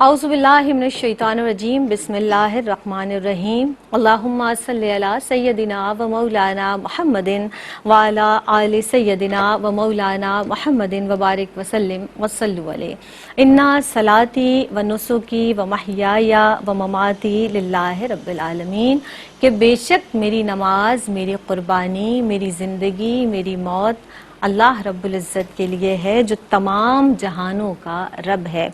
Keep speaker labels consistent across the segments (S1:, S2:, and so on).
S1: اعوذ باللہ من الشیطان الرجیم بسم اللہ الرحمن الرحیم اللہم صلی علی سیدنا و مولانا محمد وعلی آل سیدنا و مولانا محمد وبارک وسلم وصلوا علیہ انا صلاتی و نسکی و محیای و مماتی للہ رب العالمین کہ بے شک میری نماز، میری قربانی، میری زندگی، میری موت اللہ رب العزت کے لیے ہے جو تمام جہانوں کا رب ہے۔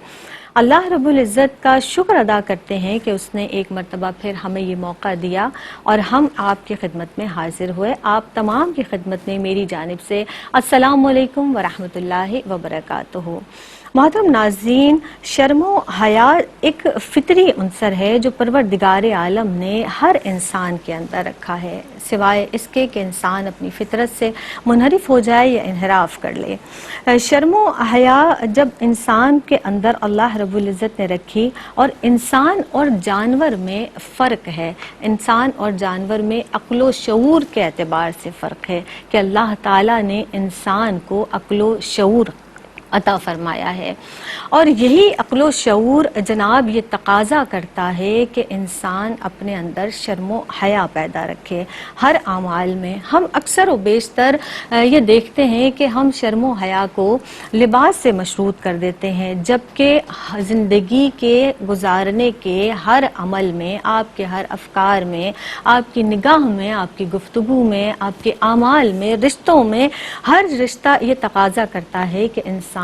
S1: اللہ رب العزت کا شکر ادا کرتے ہیں کہ اس نے ایک مرتبہ پھر ہمیں یہ موقع دیا اور ہم آپ کی خدمت میں حاضر ہوئے۔ آپ تمام کی خدمت میں میری جانب سے السلام علیکم ورحمۃ اللہ وبرکاتہ۔ محترم ناظرین، شرم و حیا ایک فطری عنصر ہے جو پروردگار عالم نے ہر انسان کے اندر رکھا ہے، سوائے اس کے کہ انسان اپنی فطرت سے منحرف ہو جائے یا انحراف کر لے۔ شرم و حیا جب انسان کے اندر اللہ رب العزت نے رکھی، اور انسان اور جانور میں فرق ہے، انسان اور جانور میں عقل و شعور کے اعتبار سے فرق ہے کہ اللہ تعالیٰ نے انسان کو عقل و شعور عطا فرمایا ہے، اور یہی عقل و شعور جناب یہ تقاضا کرتا ہے کہ انسان اپنے اندر شرم و حیا پیدا رکھے ہر اعمال میں۔ ہم اکثر و بیشتر یہ دیکھتے ہیں کہ ہم شرم و حیا کو لباس سے مشروط کر دیتے ہیں، جبکہ زندگی کے گزارنے کے ہر عمل میں، آپ کے ہر افکار میں، آپ کی نگاہ میں، آپ کی گفتگو میں، آپ کے اعمال میں، رشتوں میں، ہر رشتہ یہ تقاضا کرتا ہے کہ انسان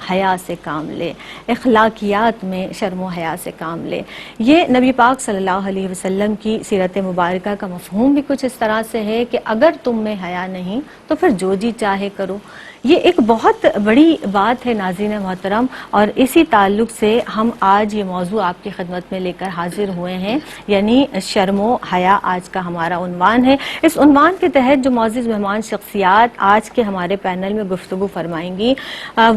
S1: حیا سے کام لے، اخلاقیات میں شرم و حیا سے کام لے۔ یہ نبی پاک صلی اللہ علیہ وسلم کی سیرت مبارکہ کا مفہوم بھی کچھ اس طرح سے ہے کہ اگر تم میں حیا نہیں تو پھر جو جی چاہے کرو۔ یہ ایک بہت بڑی بات ہے ناظرین محترم، اور اسی تعلق سے ہم آج یہ موضوع آپ کی خدمت میں لے کر حاضر ہوئے ہیں، یعنی شرم و حیا آج کا ہمارا عنوان ہے۔ اس عنوان کے تحت جو معزز مہمان شخصیات آج کے ہمارے پینل میں گفتگو فرمائیں گی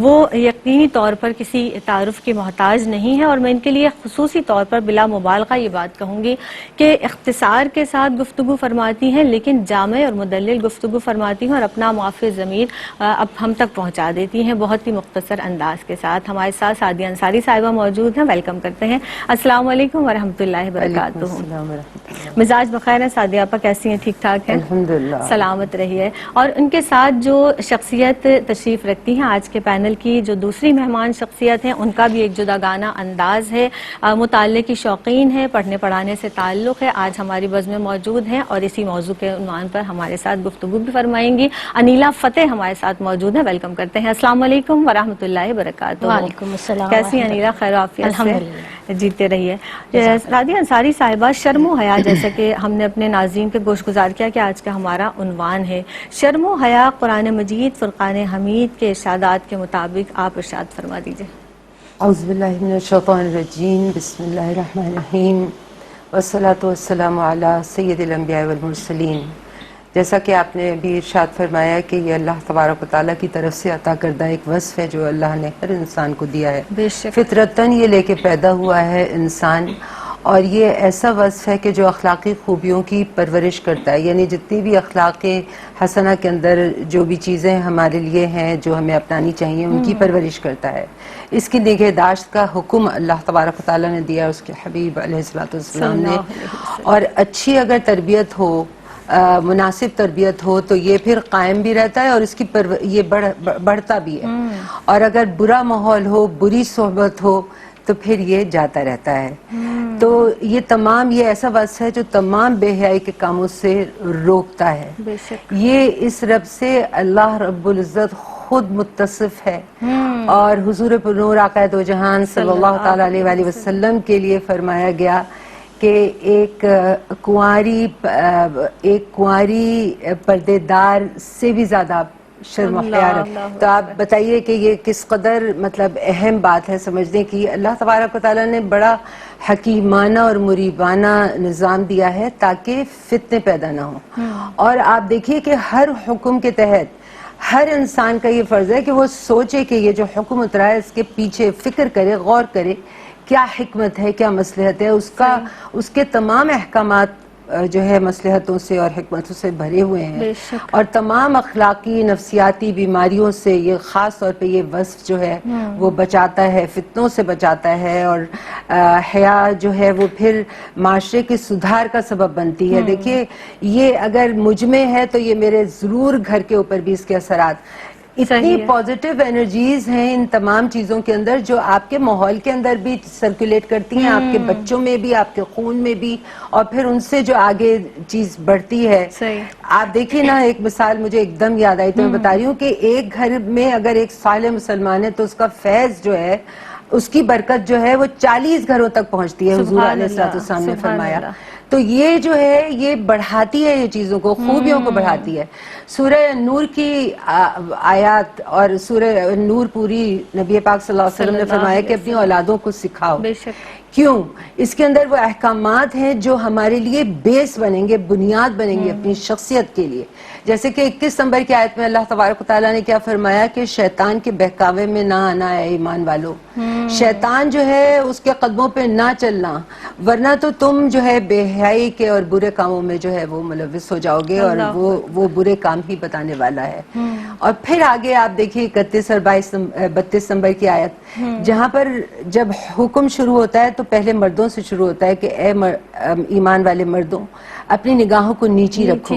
S1: وہ یقینی طور پر کسی تعارف کی محتاج نہیں ہے، اور میں ان کے لیے خصوصی طور پر بلا مبالغہ یہ بات کہوں گی کہ اختصار کے ساتھ گفتگو فرماتی ہیں، لیکن جامع اور مدلل گفتگو فرماتی ہیں اور اپنا معافی ضمیر اب ہم تک پہنچا دیتی ہیں بہت ہی مختصر انداز کے ساتھ۔ ہمارے ساتھ سعدیہ انصاری صاحبہ موجود ہیں، ویلکم کرتے ہیں۔ السلام علیکم ورحمۃ اللہ وبرکاتہ۔ مزاج بخیر ہے سعدیہ آپا؟ کیسی ہیں؟ ٹھیک ٹھاک ہیں؟
S2: الحمدللہ،
S1: سلامت رہیے۔ اور ان کے ساتھ جو شخصیت تشریف رکھتی ہیں آج کے پینل کی، جو دوسری مہمان شخصیت ہیں، ان کا بھی ایک جداگانہ انداز ہے، مطالعے کی شوقین ہے، پڑھنے پڑھانے سے تعلق ہے، آج ہماری بزم میں موجود ہیں اور اسی موضوع کے عنوان پر ہمارے ساتھ گفتگو بھی فرمائیں گی۔ انیلا فتح ہمارے ساتھ موجود ہیں، ویلکم کرتے ہیں۔ السلام علیکم ورحمۃ اللہ وبرکاتہ۔
S3: وعلیکم السلام۔
S1: کیسی ہیں انیلا؟ خیر عافیت سے؟
S3: الحمدللہ،
S1: جیتے رہیے۔ سعدیہ انصاری صاحبہ، شرم و حیا جیسا کہ ہم نے اپنے ناظرین کے گوش گزار کیا کہ آج کا ہمارا عنوان ہے، شرم و حیا قرآن مجید فرقان حمید کے ارشادات کے مطابق آپ ارشاد فرما دیجئے۔
S2: اعوذ باللہ من الشیطان الرجیم، بسم اللہ الرحمن الرحیم، والصلاة والسلام علی سید الانبیاء والمرسلین۔ جیسا کہ آپ نے بھی ارشاد فرمایا کہ یہ اللہ تبارک و تعالیٰ کی طرف سے عطا کردہ ایک وصف ہے جو اللہ نے ہر انسان کو دیا ہے،
S1: بے شک
S2: فطرتاً یہ لے کے پیدا ہوا ہے انسان، اور یہ ایسا وصف ہے کہ جو اخلاقی خوبیوں کی پرورش کرتا ہے، یعنی جتنی بھی اخلاق حسنہ کے اندر جو بھی چیزیں ہمارے لیے ہیں جو ہمیں اپنانی چاہیے ان کی پرورش کرتا ہے۔ اس کی نگہداشت کا حکم اللہ تبارک و تعالیٰ نے دیا اس کے حبیب علیہ السلام نے، اور اچھی اگر تربیت ہو، مناسب تربیت ہو تو یہ پھر قائم بھی رہتا ہے اور اس کی یہ بڑھتا بھی ہے، اور اگر برا ماحول ہو، بری صحبت ہو تو پھر یہ جاتا رہتا ہے۔ تو یہ تمام یہ ایسا وصف ہے جو تمام بے حیائی کے کاموں سے روکتا ہے۔
S1: بے شک
S2: یہ اس رب سے اللہ رب العزت خود متصف ہے، اور حضور پر نور آقا دو جہان صلی اللہ تعالیٰ علیہ وآلہ وسلم کے لیے فرمایا گیا کہ ایک کنواری پردے دار سے بھی زیادہ شرم و حیا رکھے۔ تو آپ بتائیے کہ یہ کس قدر مطلب اہم بات ہے سمجھنے کی۔ اللہ تبارک و تعالیٰ نے بڑا حکیمانہ اور مریبانہ نظام دیا ہے تاکہ فتنے پیدا نہ ہوں، اور آپ دیکھیے کہ ہر حکم کے تحت ہر انسان کا یہ فرض ہے کہ وہ سوچے کہ یہ جو حکم اترا ہے اس کے پیچھے فکر کرے، غور کرے، کیا حکمت ہے، کیا مصلحت ہے، اس کے تمام احکامات جو ہے مصلحتوں سے اور حکمتوں سے بھرے ہوئے ہیں،
S1: بے شک۔
S2: اور تمام اخلاقی نفسیاتی بیماریوں سے یہ خاص طور پہ یہ وصف جو ہے وہ بچاتا ہے، فتنوں سے بچاتا ہے، اور حیا جو ہے وہ پھر معاشرے کے سدھار کا سبب بنتی ہے۔ دیکھیے یہ اگر مجھ میں ہے تو یہ میرے ضرور گھر کے اوپر بھی اس کے اثرات، اتنی
S1: صحیح ہے۔
S2: پازیٹیو انرجیز ہیں ان تمام چیزوں کے اندر جو آپ کے ماحول کے اندر بھی سرکولیٹ کرتی ہیں، آپ کے بچوں میں بھی، آپ کے خون میں بھی، اور پھر ان سے جو آگے چیز بڑھتی ہے۔
S1: صحیح۔
S2: آپ دیکھیے نا، ایک مثال مجھے ایک دم یاد آئی تو میں بتا رہی ہوں کہ ایک گھر میں اگر ایک صالح مسلمان ہے تو اس کا فیض جو ہے، اس کی برکت جو ہے وہ 40 گھروں تک پہنچتی ہے، حضور
S1: سبحان
S2: علیہ
S1: اللہ،
S2: السلام نے
S1: سبحان
S2: فرمایا۔
S1: اللہ۔
S2: تو یہ جو ہے یہ بڑھاتی ہے یہ چیزوں کو، خوبیوں کو بڑھاتی ہے۔ سورہ نور کی آیات اور سورہ نور پوری نبی پاک صلی اللہ علیہ وسلم نے فرمایا کہ اپنی اولادوں کو سکھاؤ۔
S1: بے شک۔
S2: کیوں؟ اس کے اندر وہ احکامات ہیں جو ہمارے لیے بیس بنیں گے، بنیاد بنیں گے اپنی شخصیت کے لیے۔ جیسے کہ 21 نمبر کی آیت میں اللہ تبارک و تعالیٰ نے کیا فرمایا کہ شیطان کے بہکاوے میں نہ آنا ہے ایمان والو، شیطان جو ہے اس کے قدموں پہ نہ چلنا، ورنہ تو تم جو ہے بے حیائی کے اور برے کاموں میں جو ہے وہ ملوث ہو جاؤ گے، اور وہ برے کام ہی بتانے والا ہے۔ اور پھر آگے آپ دیکھیے 31 اور 32 نمبر کی آیت، جہاں پر جب حکم شروع ہوتا ہے تو پہلے مردوں سے شروع ہوتا ہے کہ اے ایمان والے مردوں اپنی نگاہوں کو نیچی رکھو،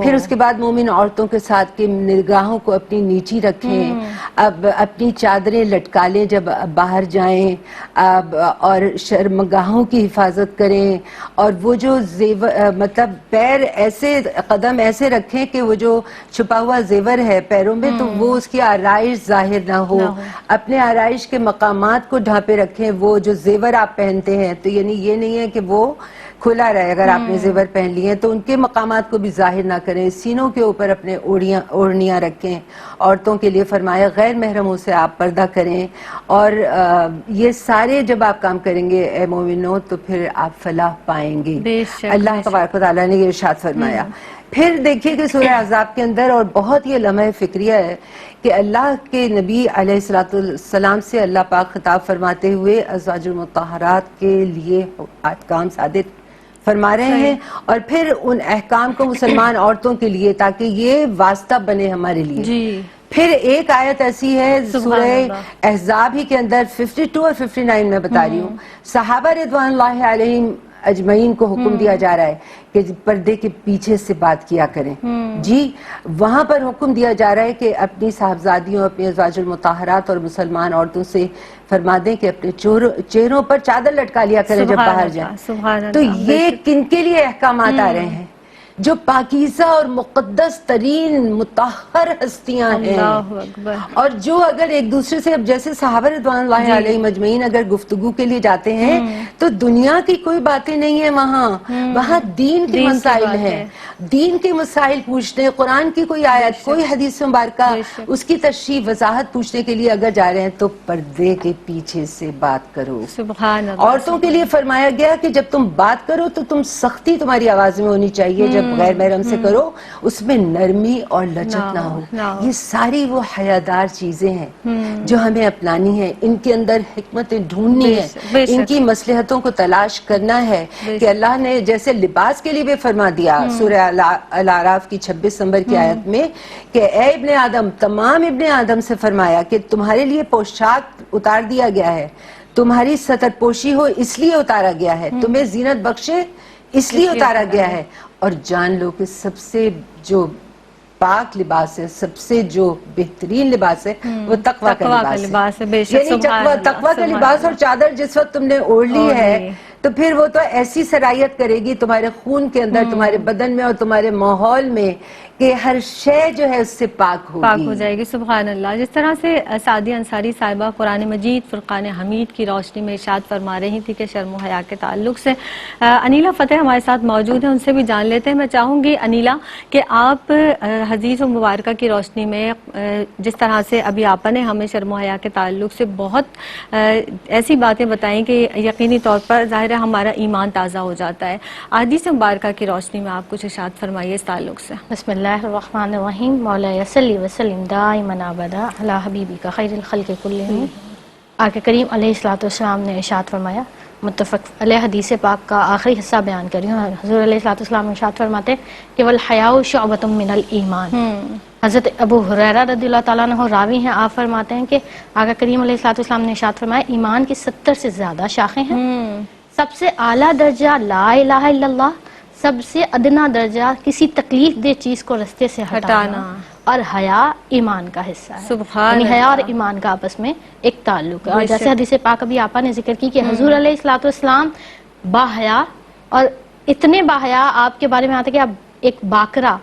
S2: پھر اس کے بعد مومن عورتوں کے ساتھ کہ نگاہوں کو اپنی نیچی رکھیں، اب اپنی چادریں لٹکا لیں جب باہر جائیں، اور شرمگاہوں کی حفاظت کریں، اور وہ جو مطلب پیر ایسے، قدم ایسے رکھیں کہ وہ جو چھپا ہوا زیور ہے پیروں میں تو وہ اس کی آرائش ظاہر نہ ہو، اپنے آرائش کے مقامات کو ڈھانپے رکھیں، وہ جو زیور آپ پہنتے ہیں تو یعنی یہ نہیں ہے کہ وہ کھلا رہے، اگر آپ نے زیور پہن لیے تو ان کے مقامات کو بھی ظاہر نہ کریں، سینوں کے اوپر اپنے اوڑھنیاں رکھیں، عورتوں کے لیے فرمایا غیر محرموں سے آپ پردہ کریں، اور یہ سارے جب آپ کام کریں گے اے مومنوں تو پھر آپ فلاح پائیں گے۔
S1: بے شک،
S2: اللہ تبارک و تعالیٰ نے یہ ارشاد فرمایا۔ پھر دیکھیے کہ سورہ احزاب کے اندر اور بہت یہ لمحہ فکریہ ہے کہ اللہ کے نبی علیہ السلام سے اللہ پاک خطاب فرماتے ہوئے ازواج المطہرات کے لیے احکام صادق فرما رہے ہیں، اور پھر ان احکام کو مسلمان عورتوں کے لیے تاکہ یہ واسطہ بنے ہمارے لیے۔
S1: جی۔
S2: پھر ایک آیت ایسی ہے سورہ احزاب ہی کے اندر 52 اور 59 میں بتا رہی ہوں، صحابہ رضوان اللہ علیہم اجمعین کو حکم دیا جا رہا ہے کہ پردے کے پیچھے سے بات کیا کریں۔ جی وہاں پر حکم دیا جا رہا ہے کہ اپنی صاحبزادیوں، اپنی ازواج المطہرات اور مسلمان عورتوں سے فرما دیں کہ اپنے چہروں پر چادر لٹکا لیا کریں جب باہر جائیں۔ تو یہ کن کے لیے احکامات آ رہے ہیں؟ جو پاکیزہ اور مقدس ترین مطہر ہستیاں ہیں،
S1: اللہ اکبر،
S2: اور جو اگر ایک دوسرے سے، اب جیسے صحابہ رضوان اللہ علیہ مجمعین اگر گفتگو کے لیے جاتے ہیں تو دنیا کی کوئی باتیں نہیں ہیں، وہاں دین کے مسائل ہیں، دین کے مسائل پوچھنے، قرآن کی کوئی آیت، کوئی حدیث مبارکہ، اس کی تشریح وضاحت پوچھنے کے لیے اگر جا رہے ہیں تو پردے کے پیچھے سے بات کرو۔
S1: سبحان اللہ۔
S2: عورتوں کے لیے فرمایا گیا کہ جب تم بات کرو تو تم سختی تمہاری آواز میں ہونی چاہیے، جب غیر محرم سے کرو اس میں نرمی اور لچک نہ ہو۔ یہ ساری وہ حیادار چیزیں ہیں جو ہمیں اپنانی ہیں، ان کے اندر حکمتیں ڈھونڈنی ہیں، ان کی مصلحتوں کو تلاش کرنا ہے کہ اللہ نے جیسے لباس کے لیے بھی فرما دیا سورہ الاعراف کی 26 نمبر کی آیت میں کہ اے ابن آدم، تمام ابن آدم سے فرمایا کہ تمہارے لیے پوشاک اتار دیا گیا ہے، تمہاری ستر پوشی ہو اس لیے اتارا گیا ہے، تمہیں زینت بخشے اس لیے اتارا گیا ہے، اور جان لو کہ سب سے جو پاک لباس ہے، سب سے جو بہترین لباس ہے وہ تقویٰ کا لباس ہے۔ یعنی تقویٰ کا لباس اور چادر جس وقت تم نے اوڑھ لی ہے تو پھر وہ تو ایسی سرایت کرے گی تمہارے خون کے اندر، تمہارے بدن میں اور تمہارے ماحول میں کہ ہر شے جو ہے اس سے پاک ہوگی،
S1: پاک ہو جائے گی۔ سبحان اللہ۔ جس طرح سے سعدیہ انصاری صاحبہ قرآن مجید فرقان حمید کی روشنی میں ارشاد فرما رہی تھی کہ شرم و حیا کے تعلق سے انیلا فتح ہمارے ساتھ موجود ہیں، ان سے بھی جان لیتے ہیں۔ میں چاہوں گی انیلا کہ آپ حدیث و مبارکہ کی روشنی میں جس طرح سے ابھی آپا نے ہمیں شرم و حیا کے تعلق سے بہت ایسی باتیں بتائیں کہ یقینی طور پر ظاہر ہے ہمارا ایمان تازہ ہو جاتا ہے، حدیث مبارکہ کی روشنی میں آپ کچھ ارشاد فرمائیے اس تعلق سے۔
S3: بسم اللہ الرحمن الرحیم، مولا صلی وسلم دائما ابدا علی حبیبک خیر الخلق کلہم۔ آقا کریم علیہ الصلوۃ والسلام نے ارشاد فرمایا متفق علیہ حدیث پاک کا آخری حصہ بیان کر رہی ہوں. حضور علیہ الصلوۃ والسلام ارشاد فرماتے ہیں کہ والحیاء شعبۃ من الایمان. حضرت ابو ہریرہ رضی اللہ تعالیٰ عنہ راوی ہیں، آپ فرماتے ہیں کہ آقا کریم علیہ الصلوۃ والسلام نے ارشاد فرمایا ایمان کی 70 سے زیادہ شاخیں ہیں. سب سے اعلیٰ درجہ لا الہ الا اللہ، سب سے ادنا درجہ کسی تکلیف دہ چیز کو رستے سے ہٹانا، اور حیا ایمان کا حصہ ہے.
S1: سبحان
S3: یعنی حیا اور
S1: اللہ.
S3: ایمان کا آپس میں ایک تعلق ہے. اور
S1: بے
S3: جیسے
S1: شک.
S3: حدیث پاک ابھی آپا نے ذکر کی کہ حضور علیہ الصلوۃ والسلام باحیا، اور اتنے باحیا آپ کے بارے میں آتا ہے کہ آپ ایک باقرہ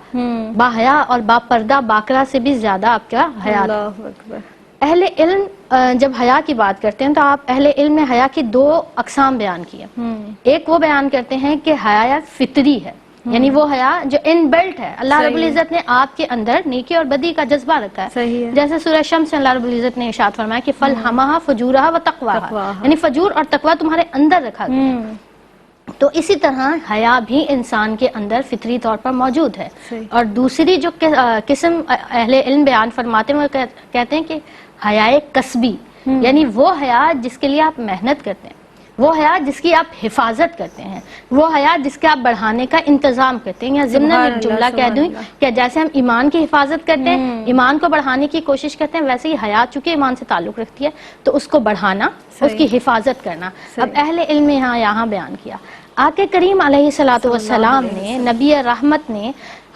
S3: باحیا اور با پردہ باقرہ سے بھی زیادہ آپ کا حیا.
S1: اللہ اکبر.
S3: اہل علم جب حیا کی بات کرتے ہیں تو آپ اہل علم نے حیا کی 2 اقسام بیان کی ہیں. ایک وہ بیان کرتے ہیں کہ حیا فطری ہے، یعنی وہ حیا جو ان بلٹ ہے. اللہ رب العزت نے آپ کے اندر نیکی اور بدی کا جذبہ رکھا ہے.
S1: صحیح ہے.
S3: جیسے سورہ شمس میں اللہ رب العزت نے ارشاد فرمایا کہ فَلْهَمَهَا فُجُورَهَا وَتَقْوَاهَا، یعنی فجور اور تقوی تمہارے اندر رکھا گیا. تو اسی طرح حیا بھی انسان کے اندر فطری طور پر موجود ہے. اور دوسری جو قسم اہل علم بیان فرماتے ہیں وہ کہتے ہیں کہ حیا کسبی، یعنی وہ حیا جس کے لیے آپ محنت کرتے ہیں، وہ حیا جس کی آپ حفاظت کرتے ہیں، وہ حیا جس کے آپ بڑھانے کا انتظام کرتے ہیں. یا ضمن ایک جملہ کہہ دوں کہ جیسے ہم ایمان کی حفاظت کرتے ہیں، ایمان کو بڑھانے کی کوشش کرتے ہیں، ویسے ہی حیا چونکہ ایمان سے تعلق رکھتی ہے تو اس کو بڑھانا، اس کی حفاظت کرنا. اب اہل علم نے یہاں بیان کیا. آقا کریم علیہ الصلوۃ والسلام نے، نبی رحمت نے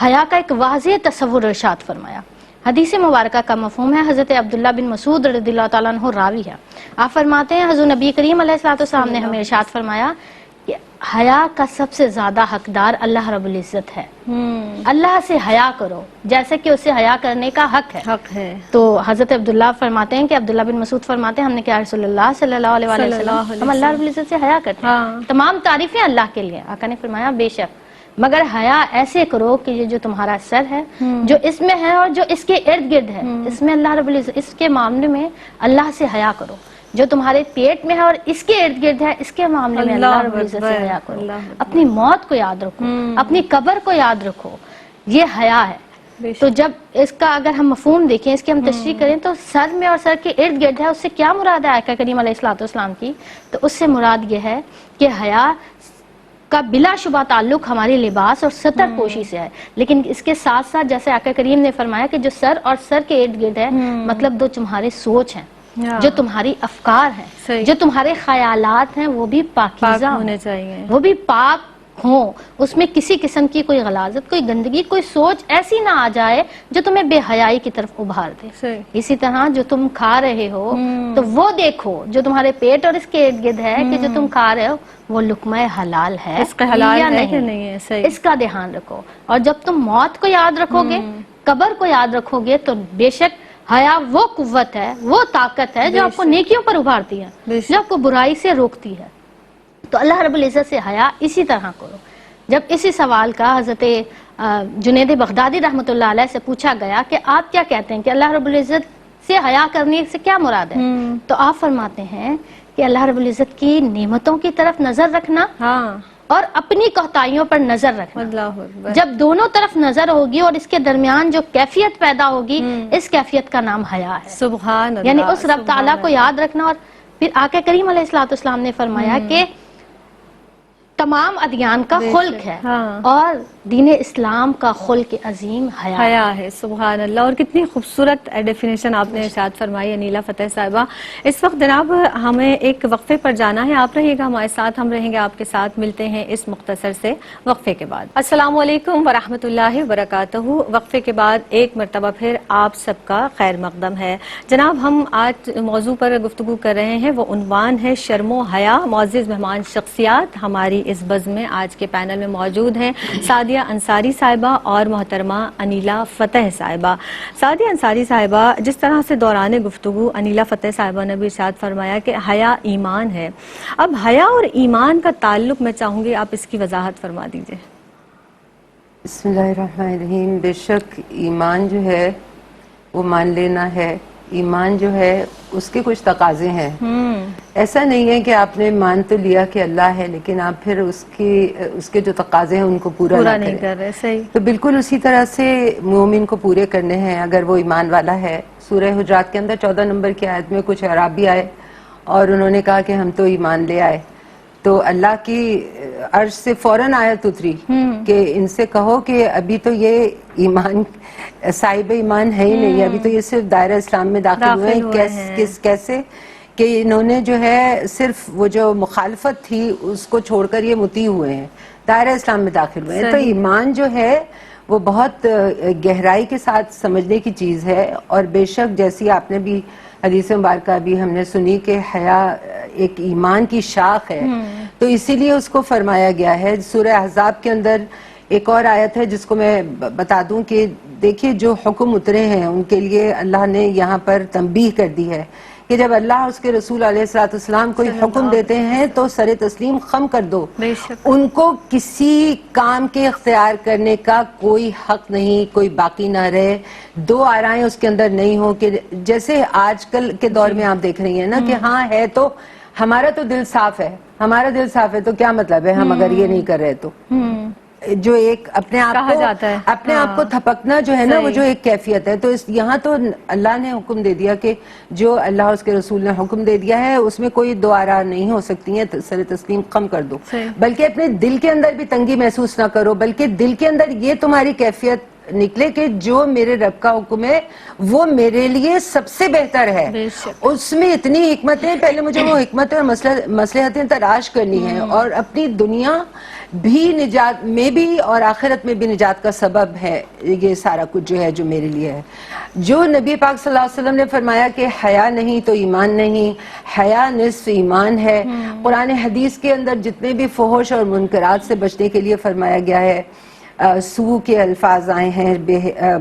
S3: حیا کا ایک واضح تصور ارشاد فرمایا. حدیث مبارکہ کا مفہوم ہے، حضرت عبداللہ بن مسعود رضی اللہ تعالیٰ عنہ راوی ہے. آپ فرماتے ہیں حضور نبی کریم علیہ الصلوۃ والسلام نے ہمیں ارشاد فرمایا کہ حیا کا سب سے زیادہ حقدار اللہ رب العزت ہے. اللہ سے حیا کرو جیسے کہ اسے حیا کرنے کا حق ہے. تو حضرت عبداللہ فرماتے ہیں کہ عبداللہ بن مسعود فرماتے ہیں ہم نے کہا رسول اللہ صلی اللہ علیہ وسلم ہم اللہ رب العزت سے حیا کرتے ہیں، تمام تعریفیں اللہ کے لیے. آقا نے فرمایا بے شک، مگر حیا ایسے کرو کہ یہ جو تمہارا سر ہے، جو اس میں ہے اور جو اس کے ارد گرد ہے، اس میں اللہ رب العزت، اس کے معاملے میں اللہ سے حیا کرو. جو تمہارے پیٹ میں ہے اور اس کے ارد گرد ہے، اس کے معاملے میں اللہ رب العزت سے حیا کرو. اپنی موت کو یاد رکھو، اپنی قبر کو یاد رکھو، یہ حیا ہے. تو جب اس کا اگر ہم مفہوم دیکھیں، اس کی ہم تشریح کریں تو سر میں اور سر کے ارد گرد ہے، اس سے کیا مراد ہے آقا کریم علیہ الصلوۃ والسلام کی؟ تو اس سے مراد یہ ہے کہ حیا کا بلا شبہ تعلق ہماری لباس اور ستر پوشی سے ہے، لیکن اس کے ساتھ ساتھ جیسے آقا کریم نے فرمایا کہ جو سر اور سر کے ارد گرد ہے، مطلب جو تمہارے سوچ ہیں، جو تمہاری افکار ہیں، جو تمہارے خیالات ہیں، وہ بھی پاکیزہ ہونے چاہیے، وہ بھی پاک ہوں. اس میں کسی قسم کی کوئی غلاظت، کوئی گندگی، کوئی سوچ ایسی نہ آ جائے جو تمہیں بے حیائی کی طرف ابھار دے. اسی طرح جو تم کھا رہے ہو تو وہ دیکھو جو تمہارے پیٹ اور اس کے ارد گرد ہے کہ جو تم کھا رہے ہو وہ لقمہ حلال ہے، اس کا حلال ہے کہ نہیں ہے، اس کا دھیان رکھو. اور جب تم موت کو یاد رکھو گے، قبر کو یاد رکھو گے، تو بے شک حیا وہ قوت ہے، وہ طاقت ہے جو آپ کو نیکیوں پر ابھارتی ہے، جو آپ کو برائی سے روکتی ہے. تو اللہ رب العزت سے حیا اسی طرح کرو. جب اسی سوال کا حضرت جنید بغدادی رحمۃ اللہ علیہ سے پوچھا گیا کہ آپ کیا کہتے ہیں کہ اللہ رب العزت سے حیا کرنے سے کیا مراد ہے، تو آپ فرماتے ہیں کہ اللہ رب العزت کی نعمتوں کی طرف نظر رکھنا اور اپنی کوتاہیوں پر نظر رکھنا. جب دونوں طرف نظر ہوگی اور اس کے درمیان جو کیفیت پیدا ہوگی، اس کیفیت کا نام حیا ہے. سبحان اللہ. یعنی اس رب تعالیٰ کو یاد رکھنا. اور پھر آقا کریم علیہ الصلوۃ والسلام نے فرمایا کہ تمام ادیان کا خلق ہے اور دین اسلام کا خلق عظیم حیا ہے.
S1: سبحان اللہ. اور کتنی خوبصورت ڈیفینیشن آپ نے ارشاد فرمائی انیلا فتح صاحبہ. اس وقت جناب ہمیں ایک وقفے پر جانا ہے، آپ رہیے گا ہمارے ساتھ، ہم رہیں گے آپ کے ساتھ. ملتے ہیں اس مختصر سے وقفے کے بعد. السلام علیکم ورحمۃ اللہ وبرکاتہ. وقفے کے بعد ایک مرتبہ پھر آپ سب کا خیر مقدم ہے. جناب ہم آج موضوع پر گفتگو کر رہے ہیں، وہ عنوان ہے شرم و حیا. معزز مہمان شخصیات ہماری اس بزم میں آج کے پینل میں موجود ہیں سعدیہ انصاری صاحبہ اور محترمہ انیلا فتح صاحبہ. سعدیہ انصاری صاحبہ، جس طرح سے دوران گفتگو انیلا فتح صاحبہ نے بھی ارشاد فرمایا کہ حیا ایمان ہے. اب حیا اور ایمان کا تعلق میں چاہوں گی آپ اس کی وضاحت فرما دیجئے.
S2: بسم اللہ الرحمن الرحیم. بے شک ایمان جو ہے وہ مان لینا ہے. ایمان جو ہے اس کے کچھ تقاضے ہیں. ایسا نہیں ہے کہ آپ نے مان تو لیا کہ اللہ ہے، لیکن آپ پھر اس کے جو تقاضے ہیں ان کو پورا نہیں کر رہے. صحیح. تو بالکل اسی طرح سے مومن کو پورے کرنے ہیں اگر وہ ایمان والا ہے. سورہ حجرات کے اندر 14 نمبر کی آیت میں کچھ اعرابی آئے اور انہوں نے کہا کہ ہم تو ایمان لے آئے. تو اللہ کی عرش سے فوراً آیت اتری کہ ان سے کہو کہ ابھی تو یہ ایمان صاحب ایمان ہے ہی نہیں، ابھی تو یہ صرف دائرہ اسلام میں داخل ہوئے ہیں. کیسے کہ انہوں نے جو ہے صرف وہ جو مخالفت تھی اس کو چھوڑ کر یہ مطیع ہوئے ہیں، دائرہ اسلام میں داخل ہوئے ہیں. تو ایمان جو ہے وہ بہت گہرائی کے ساتھ سمجھنے کی چیز ہے. اور بے شک جیسی آپ نے بھی حدیث مبارکہ بھی ہم نے سنی کہ حیا ایک ایمان کی شاخ ہے، تو اسی لیے اس کو فرمایا گیا ہے. سورہ احزاب کے اندر ایک اور آیت ہے جس کو میں بتا دوں کہ دیکھیے جو حکم اترے ہیں ان کے لیے اللہ نے یہاں پر تنبیہ کر دی ہے کہ جب اللہ اس کے رسول علیہ الصلوۃ والسلام کوئی حکم دیتے ہیں تو سر تسلیم خم کر دو. ان کو کسی کام کے اختیار کرنے کا کوئی حق نہیں، کوئی باقی نہ رہے، دو آرائیں اس کے اندر نہیں ہوں کہ جیسے آج کل کے دور میں آپ دیکھ رہی ہیں نا کہ ہاں ہے تو ہمارا تو دل صاف ہے، ہمارا دل صاف ہے تو کیا مطلب ہے ہم اگر یہ نہیں کر رہے تو. جو ایک اپنے آپ کو تھپکنا جو ہے نا وہ جو ایک کیفیت ہے. تو یہاں تو اللہ نے حکم دے دیا کہ جو اللہ اس کے رسول نے حکم دے دیا ہے اس میں کوئی دو آراء نہیں ہو سکتی ہیں، سر تسلیم خم کر دو. بلکہ اپنے دل کے اندر بھی تنگی محسوس نہ کرو، بلکہ دل کے اندر یہ تمہاری کیفیت نکلے کہ جو میرے رب کا حکم ہے وہ میرے لیے سب سے بہتر ہے. اس میں اتنی حکمت ہے، پہلے مجھے وہ حکمتیں اور مصلحتیں تلاش کرنی ہیں اور اپنی دنیا بھی نجات میں بھی اور آخرت میں بھی نجات کا سبب ہے یہ سارا کچھ جو ہے جو میرے لیے ہے. جو نبی پاک صلی اللہ علیہ وسلم نے فرمایا کہ حیا نہیں تو ایمان نہیں، حیا نصف ایمان ہے. قرآن حدیث کے اندر جتنے بھی فحش اور منکرات سے بچنے کے لیے فرمایا گیا ہے، سو کے الفاظ آئے ہیں،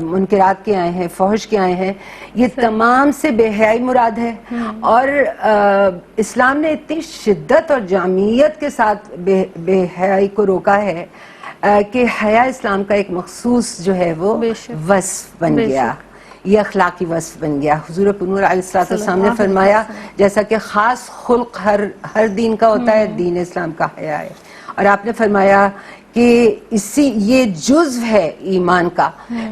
S2: منکرات کے آئے ہیں، فحش کے آئے ہیں، یہ تمام سے بے حیائی مراد ہے. اور اسلام نے اتنی شدت اور جامعیت کے ساتھ بے حیائی کو روکا ہے کہ حیا اسلام کا ایک مخصوص جو ہے وہ وصف بن گیا، یہ اخلاقی وصف بن گیا. حضور نور علیہ السلام نے فرمایا جیسا کہ خاص خلق ہر دین کا ہوتا ہے، دین اسلام کا حیا ہے. اور آپ نے فرمایا کہ یہ جزو ہے ایمان کا.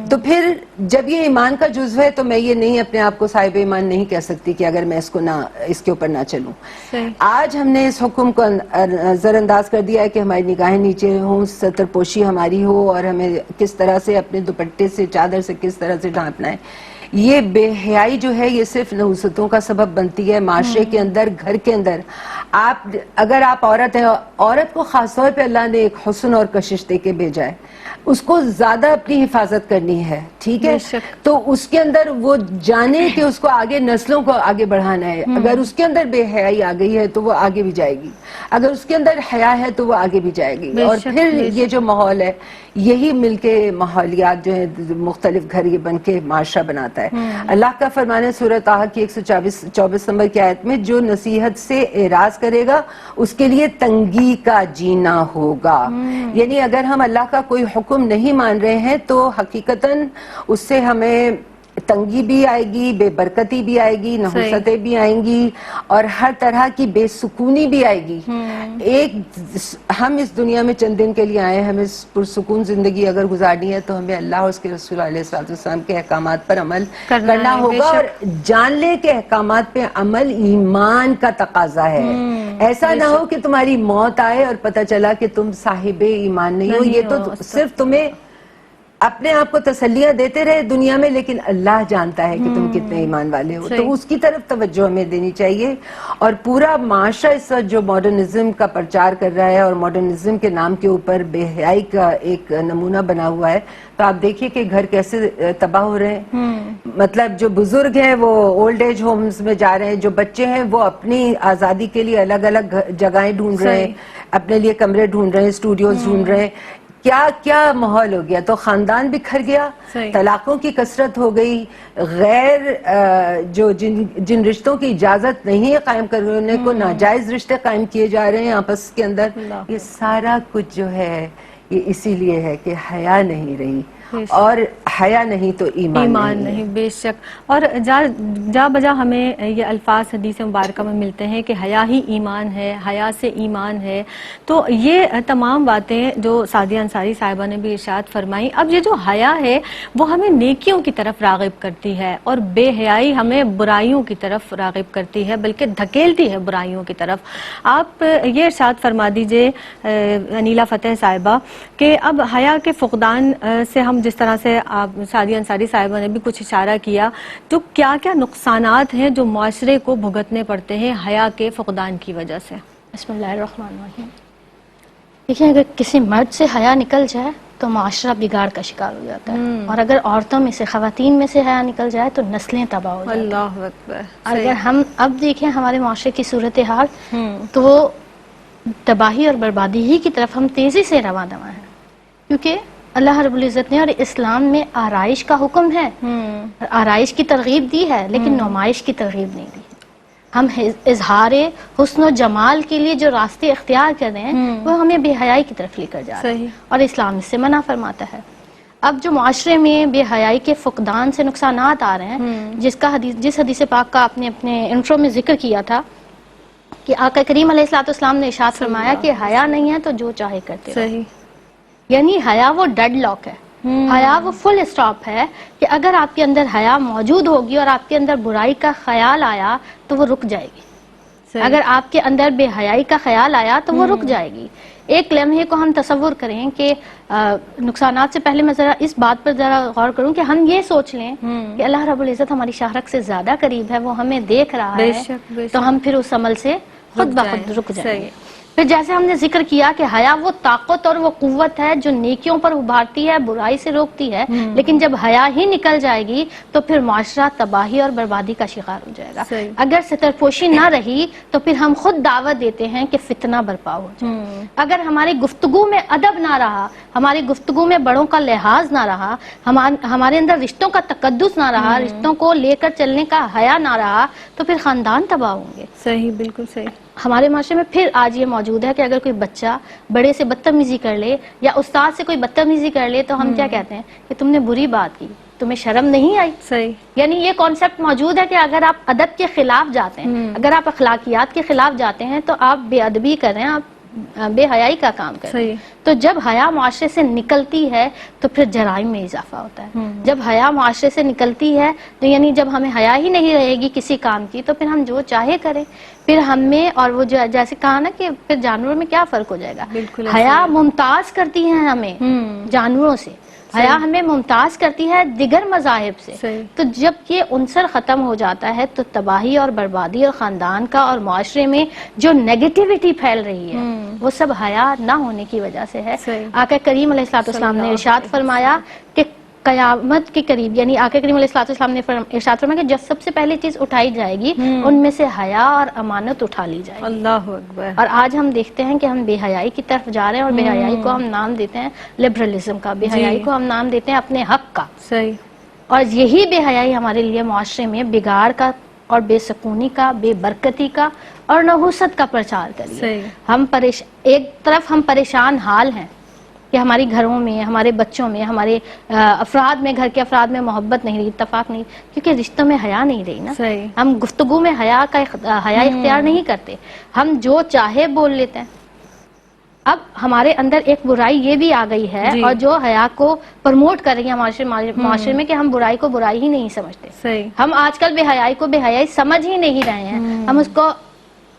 S2: تو پھر جب یہ ایمان کا جزو ہے تو میں یہ نہیں اپنے آپ کو صاحب ایمان نہیں کہہ سکتی کہ اگر میں اس کے اوپر نہ چلوں. آج ہم نے اس حکم کو نظر انداز کر دیا ہے کہ ہماری نگاہیں نیچے ہوں، ستر پوشی ہماری ہو اور ہمیں کس طرح سے اپنے دوپٹے سے چادر سے کس طرح سے ڈھانپنا ہے. یہ بے حیائی جو ہے یہ صرف نحوستوں کا سبب بنتی ہے معاشرے کے اندر، گھر کے اندر. اگر آپ عورت ہیں، عورت کو خاص طور پہ اللہ نے ایک حسن اور کشش دے کے بھیجا ہے، اس کو زیادہ اپنی حفاظت کرنی ہے، ٹھیک ہے؟ تو اس کے اندر وہ جانے کہ اس کو آگے نسلوں کو آگے بڑھانا ہے. اگر اس کے اندر بے حیائی آ گئی ہے تو وہ آگے بھی جائے گی، اگر اس کے اندر حیا ہے تو وہ آگے بھی جائے گی. اور پھر یہ جو ماحول ہے یہی مل کے ماحولیات جو ہیں مختلف گھر یہ بن کے معاشرہ بناتا ہے. اللہ کا فرمان ہے سورہ طٰہٰ کی 124 نمبر کی آیت میں، جو نصیحت سے اعراض کرے گا اس کے لیے تنگی کا جینا ہوگا. یعنی اگر ہم اللہ کا کوئی حکم نہیں مان رہے ہیں تو حقیقتاً اس سے ہمیں تنگی بھی آئے گی، بے برکتی بھی آئے گی، نحوستیں بھی آئیں گی اور ہر طرح کی بے سکونی بھی آئے گی. ہم اس دنیا میں چند دن کے لیے آئے ہیں، ہمیں پرسکون زندگی اگر گزارنی ہے تو ہمیں اللہ اور اس کے رسول علیہ السلام کے احکامات پر عمل کرنا ہوگا. اور جان لے کہ احکامات پہ عمل ایمان کا تقاضا ہے. ایسا نہ ہو کہ تمہاری موت آئے اور پتہ چلا کہ تم صاحب ایمان نہیں ہو. یہ تو صرف تمہیں اپنے آپ کو تسلیاں دیتے رہے دنیا میں، لیکن اللہ جانتا ہے کہ تم کتنے ایمان والے ہو. تو اس کی طرف توجہ ہمیں دینی چاہیے. اور پورا معاشرہ اس وقت جو ماڈرنزم کا پرچار کر رہا ہے اور ماڈرنزم کے نام کے اوپر بے حیائی کا ایک نمونہ بنا ہوا ہے، تو آپ دیکھیے کہ گھر کیسے تباہ ہو رہے ہیں. مطلب جو بزرگ ہیں وہ اولڈ ایج ہومز میں جا رہے ہیں، جو بچے ہیں وہ اپنی آزادی کے لیے الگ الگ جگہیں ڈھونڈ رہے ہیں، اپنے لیے کمرے ڈھونڈ رہے ہیں، اسٹوڈیوز ڈھونڈ رہے ہیں. کیا کیا ماحول ہو گیا. تو خاندان بکھر گیا، طلاقوں کی کثرت ہو گئی، غیر جو جن رشتوں کی اجازت نہیں ہے قائم کرنے کو ناجائز رشتے قائم کیے جا رہے ہیں آپس کے اندر. یہ سارا کچھ جو ہے یہ اسی لیے ہے کہ حیا نہیں رہی. اور حیا نہیں تو ایمان
S1: نہیں، بے شک۔ اور جا بجا ہمیں یہ الفاظ حدیث مبارکہ میں ملتے ہیں کہ حیا ہی ایمان ہے، حیا سے ایمان ہے۔ تو یہ تمام باتیں جو سعدیہ انصاری صاحبہ نے بھی ارشاد فرمائی۔ اب یہ جو حیا ہے وہ ہمیں نیکیوں کی طرف راغب کرتی ہے، اور بے حیائی ہمیں برائیوں کی طرف راغب کرتی ہے، بلکہ دھکیلتی ہے برائیوں کی طرف۔ آپ یہ ارشاد فرما دیجئے انیلا فتح صاحبہ کہ اب حیا کے فقدان سے ہم جس طرح سے آپ سعدیہ انصاری صاحبہ نے بھی کچھ اشارہ کیا، تو کیا کیا نقصانات ہیں جو معاشرے کو بھگتنے پڑتے ہیں حیا کے فقدان کی وجہ سے؟
S3: بسم اللہ الرحمن الرحیم۔ دیکھیں، اگر کسی مرد سے حیا نکل جائے تو معاشرہ بگاڑ کا شکار ہو جاتا ہے، اور اگر عورتوں میں سے، خواتین میں سے حیا نکل جائے تو نسلیں تباہ ہو جاتی ہیں۔
S1: اللہ اکبر۔
S3: اگر ہم اب دیکھیں ہمارے معاشرے کی صورتحال، تو تباہی اور بربادی ہی کی طرف ہم تیزی سے رواں دواں ہیں، کیونکہ اللہ رب العزت نے اور اسلام میں آرائش کا حکم ہے، آرائش کی ترغیب دی ہے، لیکن نمائش کی ترغیب نہیں دی۔ ہم اظہار حسن و جمال کے لیے جو راستے اختیار کر رہے ہیں وہ ہمیں بے حیائی کی طرف لے کر جا رہے ہیں، اور اسلام اس سے منع فرماتا ہے۔ اب جو معاشرے میں بے حیائی کے فقدان سے نقصانات آ رہے ہیں، جس حدیث پاک کا آپ نے اپنے انٹرو میں ذکر کیا تھا کہ آقا کریم علیہ الصلوۃ والسلام نے ارشاد فرمایا کہ حیا نہیں ہے تو جو چاہے کرتے رہو۔ یعنی حیا وہ ڈیڈ لاک ہے، حیا وہ فل اسٹاپ ہے کہ اگر آپ کے اندر حیا موجود ہوگی اور آپ کے اندر برائی کا خیال آیا تو وہ رک جائے گی، اگر آپ کے اندر بے حیائی کا خیال آیا تو وہ رک جائے گی۔ ایک لمحے کو ہم تصور کریں کہ نقصانات سے پہلے میں ذرا اس بات پر ذرا غور کروں کہ ہم یہ سوچ لیں کہ اللہ رب العزت ہماری شاہرگ سے زیادہ قریب ہے، وہ ہمیں دیکھ رہا ہے، تو ہم پھر اس عمل سے خود بخود رک جائیں گے۔ پھر جیسے ہم نے ذکر کیا کہ حیا وہ طاقت اور وہ قوت ہے جو نیکیوں پر ابھارتی ہے، برائی سے روکتی ہے، لیکن جب حیا ہی نکل جائے گی تو پھر معاشرہ تباہی اور بربادی کا شکار ہو جائے گا۔ اگر سترپوشی نہ رہی تو پھر ہم خود دعوت دیتے ہیں کہ فتنہ برپا ہو جائے۔ اگر ہماری گفتگو میں ادب نہ رہا، ہماری گفتگو میں بڑوں کا لحاظ نہ رہا، ہمارے اندر رشتوں کا تقدس نہ رہا، رشتوں کو لے کر چلنے کا حیا نہ رہا، تو پھر خاندان تباہ ہوں گے۔
S1: صحیح، بالکل صحیح۔
S3: ہمارے معاشرے میں پھر آج یہ موجود ہے کہ اگر کوئی بچہ بڑے سے بدتمیزی کر لے یا استاد سے کوئی بدتمیزی کر لے تو ہم کیا کہتے ہیں کہ تم نے بری بات کی، تمہیں شرم نہیں آئی۔
S1: صحیح۔
S3: یعنی یہ کانسیپٹ موجود ہے کہ اگر آپ ادب کے خلاف جاتے ہیں، اگر آپ اخلاقیات کے خلاف جاتے ہیں تو آپ بے ادبی کر رہے ہیں، آپ بے حیائی کا کام کرتے ہیں۔ تو جب حیا معاشرے سے نکلتی ہے تو پھر جرائم میں اضافہ ہوتا ہے۔ جب حیا معاشرے سے نکلتی ہے تو یعنی جب ہمیں حیا ہی نہیں رہے گی کسی کام کی تو پھر ہم جو چاہے کریں، پھر ہم میں، اور وہ جیسے کہا نا کہ پھر جانوروں میں کیا فرق ہو جائے گا۔ حیا ممتاز کرتی ہے ہمیں جانوروں سے، حیا ہمیں ممتاز کرتی ہے دیگر مذاہب سے۔ تو جب یہ عنصر ختم ہو جاتا ہے تو تباہی اور بربادی اور خاندان کا اور معاشرے میں جو نیگیٹیوٹی پھیل رہی ہے وہ سب حیا نہ ہونے کی وجہ سے ہے۔ آقا کریم علیہ الصلوۃ والسلام نے ارشاد فرمایا کہ قیامت کے قریب، یعنی آقا کریم علیہ الصلوۃ والسلام نے ارشاد فرمایا کہ جب سب سے پہلی چیز اٹھائی جائے گی ان میں سے حیا اور امانت اٹھا لی جائے گی۔
S1: اللہ اکبر۔
S3: اور آج ہم دیکھتے ہیں کہ ہم بے حیائی کی طرف جا رہے ہیں، اور بے حیائی کو ہم نام دیتے ہیں لبرلزم کا، بے حیائی کو ہم نام دیتے ہیں اپنے حق کا۔
S1: صحیح۔ اور
S3: یہی بے حیائی ہمارے لیے معاشرے میں بگاڑ کا اور بے سکونی کا، بے برکتی کا اور نحوست کا پرچار کری ہے۔ ہم ایک طرف ہم پریشان حال ہیں کہ ہماری گھروں میں، ہمارے بچوں میں، ہمارے افراد میں، گھر کے افراد میں محبت نہیں رہی، اتفاق نہیں، کیونکہ رشتوں میں حیا نہیں رہی نا۔ ہم گفتگو میں حیا اختیار نہیں کرتے، ہم جو چاہے بول لیتے ہیں۔ اب ہمارے اندر ایک برائی یہ بھی آ گئی ہے اور جو حیا کو پروموٹ کر رہی ہے معاشرے میں کہ ہم برائی کو برائی ہی نہیں سمجھتے۔ ہم آج کل بے حیائی کو بے حیائی سمجھ ہی نہیں رہے ہیں، ہم اس کو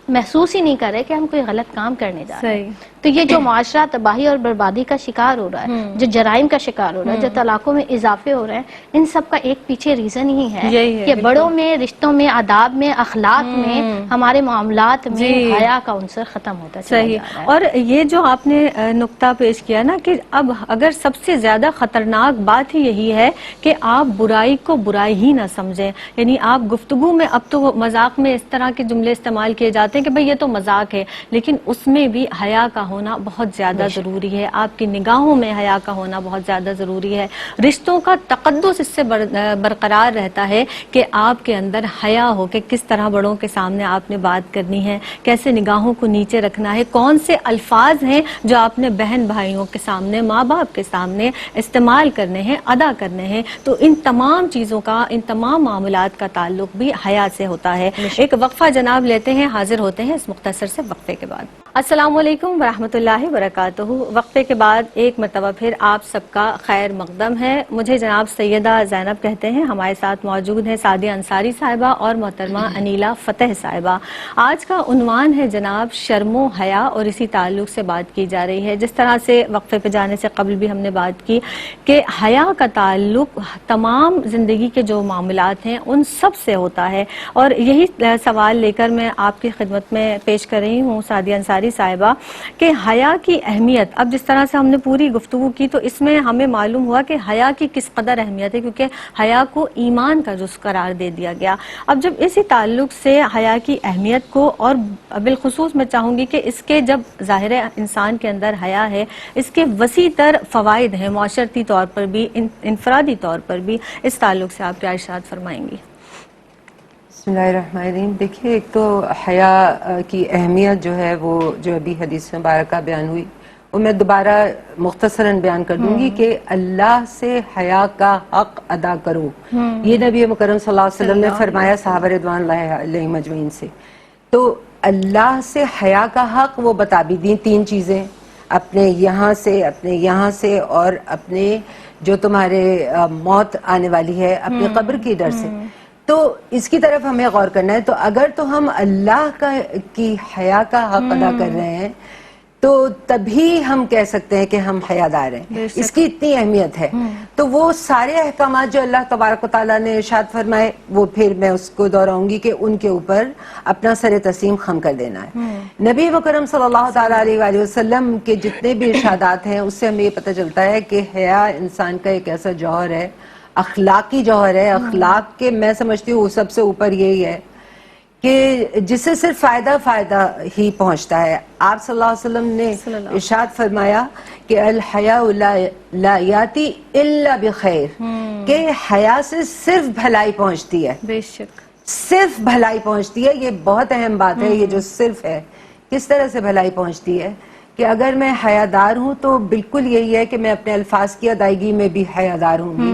S3: محسوس ہی نہیں کر رہے کہ ہم کوئی غلط کام کرنے جا رہے ہیں۔ تو یہ جو معاشرہ تباہی اور بربادی کا شکار ہو رہا ہے، جو جرائم کا شکار ہو رہا ہے، جو طلاقوں میں اضافے ہو رہے ہیں، ان سب کا ایک پیچھے ریزن ہی ہے کہ بڑوں میں، رشتوں میں، آداب میں، اخلاق میں، ہمارے معاملات میں حیا کا عنصر ختم ہوتا چلا جا رہا ہے۔
S1: اور یہ جو آپ نے نقطہ پیش کیا نا کہ اب اگر سب سے زیادہ خطرناک بات ہی یہی ہے کہ آپ برائی کو برائی ہی نہ سمجھیں، یعنی آپ گفتگو میں، اب تو مذاق میں اس طرح کے جملے استعمال کیے جاتے ہیں کہ بھئی یہ تو مذاق ہے، لیکن اس میں بھی حیا کا ہونا بہت زیادہ ضروری ہے، آپ کی نگاہوں میں حیا کا ہونا بہت زیادہ ضروری ہے. رشتوں کا تقدس اس سے برقرار رہتا ہے کہ آپ کے اندر حیا ہو کہ کس طرح بڑوں کے سامنے آپ نے بات کرنی ہے، کیسے نگاہوں کو نیچے رکھنا ہے، کون سے الفاظ ہیں جو آپ نے بہن بھائیوں کے سامنے، ماں باپ کے سامنے استعمال کرنے ہیں، ادا کرنے ہیں. تو ان تمام چیزوں کا، ان تمام معاملات کا تعلق بھی حیا سے ہوتا ہے. ایک وقفہ جناب لیتے ہیں، حاضر ہوتے ہیں اس مختصر سے وقفے کے بعد. السلام علیکم ورحمۃ اللہ وبرکاتہ. وقفے کے بعد ایک مرتبہ پھر آپ سب کا خیر مقدم ہے. مجھے جناب سیدہ زینب کہتے ہیں. ہمارے ساتھ موجود ہیں سعدیہ انصاری صاحبہ اور محترمہ انیلا فتح صاحبہ. آج کا عنوان ہے جناب شرم و حیا، اور اسی تعلق سے بات کی جا رہی ہے. جس طرح سے وقفے پہ جانے سے قبل بھی ہم نے بات کی کہ حیا کا تعلق تمام زندگی کے جو معاملات ہیں ان سب سے ہوتا ہے، اور یہی سوال لے کر میں آپ کی خدمت میں پیش کر رہی ہوں سعدیہ انصاری صاحبہ کہ حیا کی اہمیت. اب جس طرح سے ہم نے پوری گفتگو کی تو اس میں ہمیں معلوم ہوا کہ حیا کی کس قدر اہمیت ہے، کیونکہ حیا کو ایمان کا جز قرار دے دیا گیا. اب جب اسی تعلق سے حیا کی اہمیت کو، اور بالخصوص میں چاہوں گی کہ اس کے جب ظاہر انسان کے اندر حیا ہے، اس کے وسیع تر فوائد ہیں معاشرتی طور پر بھی، انفرادی طور پر بھی. اس تعلق سے آپ کیا ارشاد فرمائیں گی؟
S2: بسم اللہ الرحمن الرحیم. دیکھیے، ایک تو حیا کی اہمیت جو ہے وہ جو ابھی حدیث مبارکہ بیان ہوئی وہ میں دوبارہ مختصراً بیان کر دوں گی کہ اللہ سے حیا کا حق ادا کرو. یہ نبی مکرم صلی اللہ علیہ وسلم نے فرمایا صحابہ رضوان اللہ علیہم اجمعین سے. تو اللہ سے حیا کا حق وہ بتا بھی دیں تین چیزیں، اپنے یہاں سے اور اپنے جو تمہارے موت آنے والی ہے اپنے قبر کی ڈر سے. تو اس کی طرف ہمیں غور کرنا ہے. تو اگر تو ہم اللہ کی حیا کا حق ادا کر رہے ہیں تو تبھی ہم کہہ سکتے ہیں کہ ہم حیادار ہیں. اس کی اتنی اہمیت ہے. تو وہ سارے احکامات جو اللہ تبارک و تعالیٰ نے ارشاد فرمائے وہ پھر میں اس کو دہراؤں گی کہ ان کے اوپر اپنا سر تسلیم خم کر دینا ہے. نبی مکرم صلی اللہ تعالیٰ علیہ وآلہ وسلم کے جتنے بھی ارشادات ہیں اس سے ہمیں یہ پتہ چلتا ہے کہ حیا انسان کا ایک ایسا جوہر ہے، اخلاقی جوہر ہے. اخلاق کے میں سمجھتی ہوں سب سے اوپر یہی ہے کہ جس سے صرف فائدہ ہی پہنچتا ہے. آپ صلی اللہ علیہ وسلم نے ارشاد فرمایا کہ الحیاء لا یاتی الا بخیر، کہ حیا سے صرف بھلائی پہنچتی ہے.
S1: بے شک
S2: صرف بھلائی پہنچتی ہے. یہ بہت اہم بات ہے. یہ جو صرف ہے کس طرح سے بھلائی پہنچتی ہے کہ اگر میں حیادار ہوں تو بالکل یہی ہے کہ میں اپنے الفاظ کی ادائیگی میں بھی حیادار ہوں گی.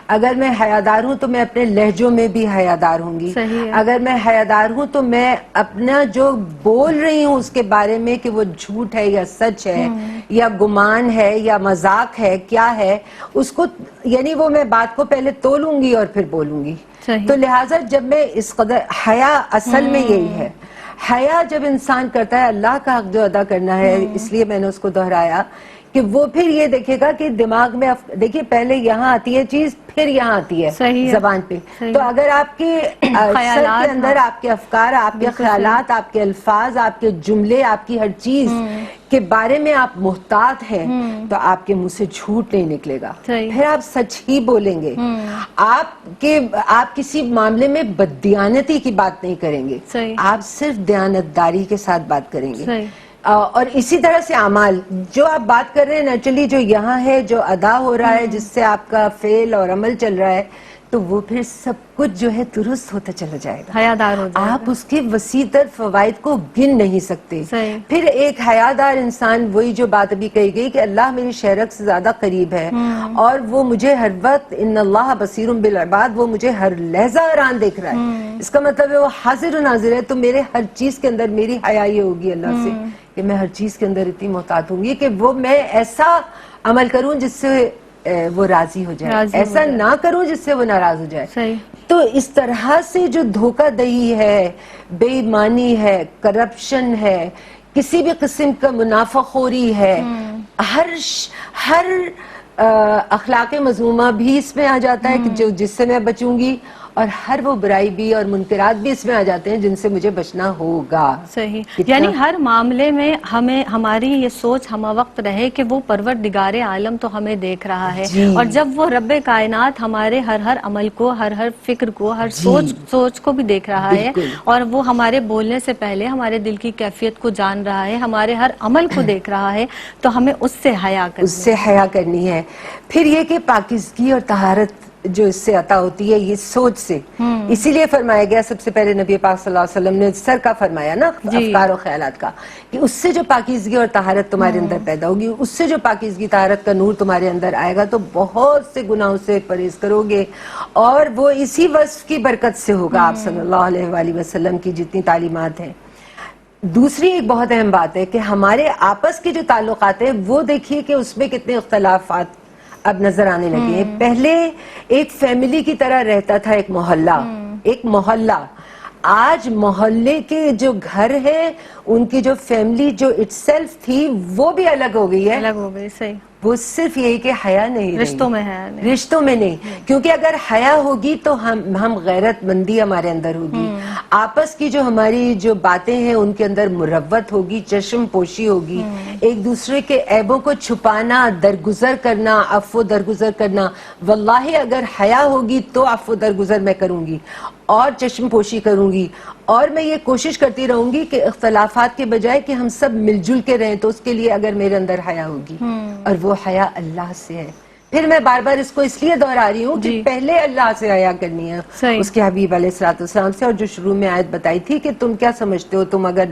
S2: اگر میں حیادار ہوں تو میں اپنے لہجوں میں بھی حیادار ہوں گی. اگر میں حیادار ہوں تو میں اپنا جو بول رہی ہوں اس کے بارے میں کہ وہ جھوٹ ہے یا سچ ہے یا گمان ہے یا مذاق ہے کیا ہے، اس کو یعنی وہ میں بات کو پہلے تولوں گی اور پھر بولوں گی. تو لہٰذا جب میں اس قدر حیا اصل میں یہی ہے. حیا جب انسان کرتا ہے اللہ کا حق جو ادا کرنا ہے، اس لیے میں نے اس کو دہرایا کہ وہ پھر یہ دیکھے گا کہ دماغ میں دیکھیے پہلے یہاں آتی ہے چیز پھر یہاں آتی ہے زبان پہ. تو اگر آپ کے سر کے اندر آپ کے افکار، آپ کے خیالات، آپ کے الفاظ، آپ کے جملے، آپ کی ہر چیز کے بارے میں آپ محتاط ہیں تو آپ کے منہ سے جھوٹ نہیں نکلے گا، پھر آپ سچ ہی بولیں گے. آپ کسی معاملے میں بددیانتی کی بات نہیں کریں گے، آپ صرف دیانتداری کے ساتھ بات کریں گے. اور اسی طرح سے اعمال جو آپ بات کر رہے ہیں نیچرلی جو یہاں ہے، جو ادا ہو رہا ہے، جس سے آپ کا فعل اور عمل چل رہا ہے، تو وہ پھر سب کچھ جو ہے درست ہوتا چلا جائے گا.
S1: حیادار ہو جائے گا.
S2: آپ اس کے وسیع تر فوائد کو گن نہیں سکتے. پھر ایک حیادار انسان، وہی جو بات ابھی کہی گئی کہ اللہ میری شہرت سے زیادہ قریب ہے اور وہ مجھے ہر وقت ان اللہ بصیر بالعباد، وہ مجھے ہر لحظہ آران دیکھ رہا ہے. اس کا مطلب ہے وہ حاضر و ناظر ہے. تو میرے ہر چیز کے اندر میری حیا یہ ہوگی اللہ سے کہ میں ہر چیز کے اندر اتنی محتاط ہوں گی کہ وہ میں ایسا عمل کروں جس سے وہ راضی ہو جائے، ایسا نہ کروں جس سے وہ ناراض ہو جائے. تو اس طرح سے جو دھوکہ دہی ہے، بے ایمانی ہے، کرپشن ہے، کسی بھی قسم کا منافع خوری ہے، ہر اخلاق مذمومہ بھی اس میں آ جاتا ہے کہ جس سے میں بچوں گی. اور ہر وہ برائی بھی اور منکرات بھی اس میں آ جاتے ہیں جن سے مجھے بچنا ہوگا.
S1: صحیح. یعنی ہر معاملے میں ہمیں ہماری یہ سوچ ہمہ وقت رہے کہ وہ پروردگار عالم تو ہمیں دیکھ رہا ہے, اور جب وہ رب کائنات ہمارے ہر عمل کو, ہر فکر کو, ہر سوچ کو بھی دیکھ رہا ہے, اور وہ ہمارے بولنے سے پہلے ہمارے دل کی کیفیت کو جان رہا ہے, ہمارے ہر عمل کو دیکھ رہا ہے, تو ہمیں اس سے حیا
S2: کرنی ہے. پھر یہ کہ پاکیزگی اور طہارت جو اس سے عطا ہوتی ہے یہ سوچ سے, اسی لیے فرمایا گیا سب سے پہلے نبی پاک صلی اللہ علیہ وسلم نے سر کا فرمایا نا, افکار و خیالات کا, کہ اس سے جو پاکیزگی اور طہارت تمہارے اندر پیدا ہوگی, اس سے جو پاکیزگی طہارت کا نور تمہارے اندر آئے گا, تو بہت سے گناہوں سے پرہیز کرو گے, اور وہ اسی وصف کی برکت سے ہوگا آپ صلی اللہ علیہ وآلہ وسلم کی جتنی تعلیمات ہیں. دوسری ایک بہت اہم بات ہے کہ ہمارے آپس کے جو تعلقات ہیں وہ دیکھیے کہ اس میں کتنے اختلافات اب نظر آنے لگے ہیں. پہلے ایک فیملی کی طرح رہتا تھا ایک محلہ. آج محلے کے جو گھر ہیں ان کی جو فیملی جو اٹ سیلف تھی وہ بھی الگ ہو گئی ہے.
S1: صحیح.
S2: وہ صرف یہی کہ حیا نہیں,
S1: رشتوں میں
S2: نہیں, کیونکہ اگر حیا ہوگی تو ہم غیرت مندی ہمارے اندر ہوگی, آپس کی جو ہماری جو باتیں ہیں ان کے اندر مروت ہوگی, چشم پوشی ہوگی, ایک دوسرے کے عیبوں کو چھپانا, درگزر کرنا, عفو درگزر کرنا. واللہ اگر حیا ہوگی تو عفو درگزر میں کروں گی اور چشم پوشی کروں گی, اور میں یہ کوشش کرتی رہوں گی کہ اختلافات کے بجائے کہ ہم سب مل جل کے رہیں, تو اس کے لیے اگر میرے اندر حیا ہوگی, اور وہ حیا اللہ سے ہے. پھر میں بار بار اس کو اس لیے دہرا رہی ہوں کہ پہلے اللہ سے حیا کرنی ہے, اس کے حبیب علیہ الصلوۃ والسلام سے. اور جو شروع میں آیت بتائی تھی کہ تم کیا سمجھتے ہو, تم اگر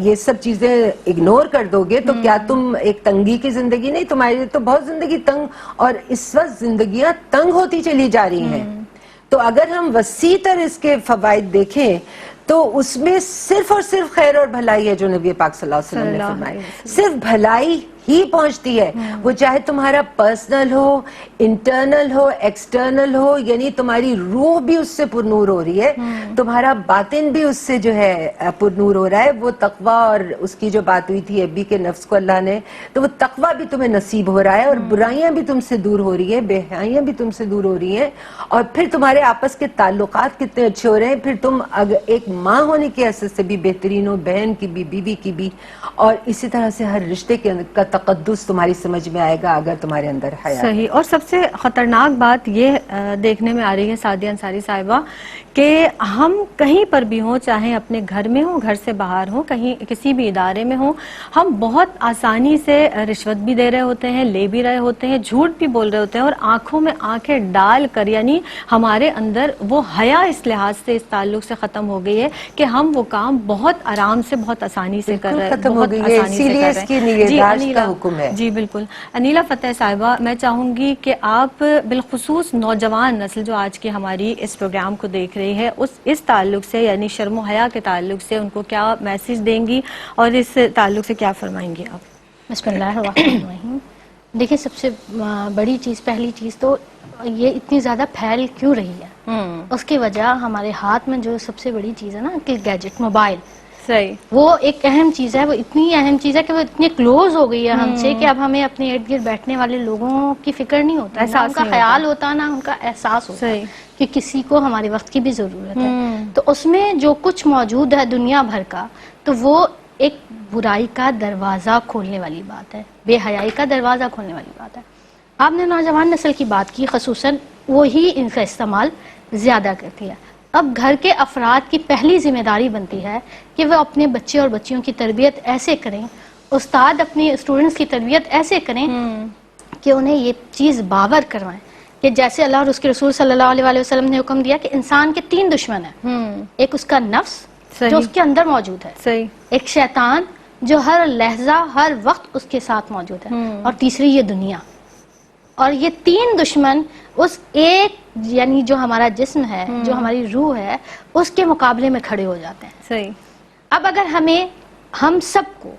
S2: یہ سب چیزیں اگنور کر دو گے تو کیا تم ایک تنگی کی زندگی, نہیں, تمہاری تو بہت زندگی تنگ, اور اس وقت زندگیاں تنگ ہوتی چلی جا رہی ہیں. تو اگر ہم وسیع تر اس کے فوائد دیکھیں تو اس میں صرف اور صرف خیر اور بھلائی ہے, جو نبی پاک صلی اللہ علیہ وسلم نے فرمایا. صرف بھلائی ہی پہنچتی ہے, وہ چاہے تمہارا پرسنل ہو, انٹرنل ہو, ایکسٹرنل ہو, یعنی تمہاری روح بھی اس سے پرنور ہو رہی ہے, تمہارا باطن بھی اس سے جو ہے پرنور ہو رہا ہے. وہ تقوی, اور اس کی جو بات ہوئی تھی ابھی کے نفس کو اللہ نے, تو وہ تقوی بھی تمہیں نصیب ہو رہا ہے, اور برائیاں بھی تم سے دور ہو رہی ہیں, بے حیائیاں بھی تم سے دور ہو رہی ہیں, اور پھر تمہارے آپس کے تعلقات کتنے اچھے ہو رہے ہیں. پھر تم ایک ماں ہونے کی حیثیت سے بھی بہترین ہو, بہن کی بھی, بیوی کی بھی, اور اسی طرح سے ہر رشتے کا تقدس تمہاری سمجھ میں آئے گا اگر تمہارے اندر حیا.
S1: صحیح. اور سب سے خطرناک بات یہ دیکھنے میں آ رہی ہے سعدیہ انصاری صاحبہ, کہ ہم کہیں پر بھی ہوں, چاہے اپنے گھر میں ہوں, گھر سے باہر ہوں, کہیں کسی بھی ادارے میں ہوں, ہم بہت آسانی سے رشوت بھی دے رہے ہوتے ہیں, لے بھی رہے ہوتے ہیں, جھوٹ بھی بول رہے ہوتے ہیں, اور آنکھوں میں آنکھیں ڈال کر, یعنی ہمارے اندر وہ حیا اس لحاظ سے, اس تعلق سے ختم ہو گئی ہے کہ ہم وہ کام بہت آرام سے, بہت آسانی سے کر رہے ہیں, بہت آسانی سے کر رہے ہیں. جی بالکل. انیلا فتح صاحبہ, میں چاہوں گی کہ آپ بالخصوص نوجوان نسل جو آج کی ہماری اس پروگرام کو دیکھ رہی ہے, اس تعلق سے, یعنی شرم و حیا کے تعلق سے ان کو کیا میسج دیں گی, اور اس تعلق سے کیا فرمائیں گی آپ؟
S3: بسم اللہ الرحمن الرحیم. دیکھیں, سب سے بڑی چیز, پہلی چیز تو یہ اتنی زیادہ پھیل کیوں رہی ہے, اس کی وجہ ہمارے ہاتھ میں جو سب سے بڑی چیز ہے نا, کہ گیجٹ, موبائل.
S1: صحیح.
S3: وہ ایک اہم چیز ہے, وہ اتنی اہم چیز ہے کہ وہ اتنی کلوز ہو گئی ہے ہم سے کہ اب ہمیں اپنے ارد گرد بیٹھنے والے لوگوں کی فکر نہیں ہوتا, نہ ان کا خیال ہوتا, نہ ان کا احساس ہوتا کہ کسی کو ہمارے وقت کی بھی ضرورت ہے. تو اس میں جو کچھ موجود ہے دنیا بھر کا, تو وہ ایک برائی کا دروازہ کھولنے والی بات ہے, بے حیائی کا دروازہ کھولنے والی بات ہے. آپ نے نوجوان نسل کی بات کی, خصوصاً وہی ان کا استعمال زیادہ کرتی ہے. اب گھر کے افراد کی پہلی ذمہ داری بنتی ہے کہ وہ اپنے بچے اور بچیوں کی تربیت ایسے کریں, استاد اپنی اسٹوڈنٹس کی تربیت ایسے کریں کہ انہیں یہ چیز باور کروائیں کہ جیسے اللہ اور اس کے رسول صلی اللہ علیہ وسلم نے حکم دیا کہ انسان کے 3 دشمن ہیں. ایک اس کا نفس جو اس کے اندر موجود ہے, ایک شیطان جو ہر لحظہ ہر وقت اس کے ساتھ موجود ہے, اور تیسری یہ دنیا. اور یہ 3 دشمن اس ایک, یعنی جو ہمارا جسم ہے, جو ہماری روح ہے, اس کے مقابلے میں کھڑے ہو جاتے ہیں.
S1: صحیح.
S3: اب اگر ہم سب کو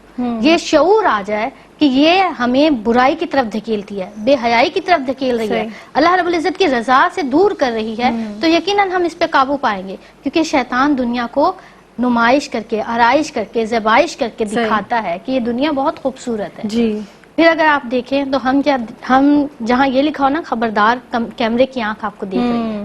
S3: یہ شعور آ جائے کہ یہ ہمیں برائی کی طرف دھکیلتی ہے, بے حیائی کی طرف دھکیل رہی ہے, اللہ رب العزت کی رضا سے دور کر رہی ہے, تو یقیناً ہم اس پہ قابو پائیں گے. کیونکہ شیطان دنیا کو نمائش کر کے, آرائش کر کے, زیبائش کر کے دکھاتا ہے کہ یہ دنیا بہت خوبصورت ہے.
S1: جی.
S3: پھر اگر آپ دیکھیں تو ہم جہاں یہ لکھا ہو نا, خبردار کیمرے کی آنکھ آپ کو دیکھ رہی ہے,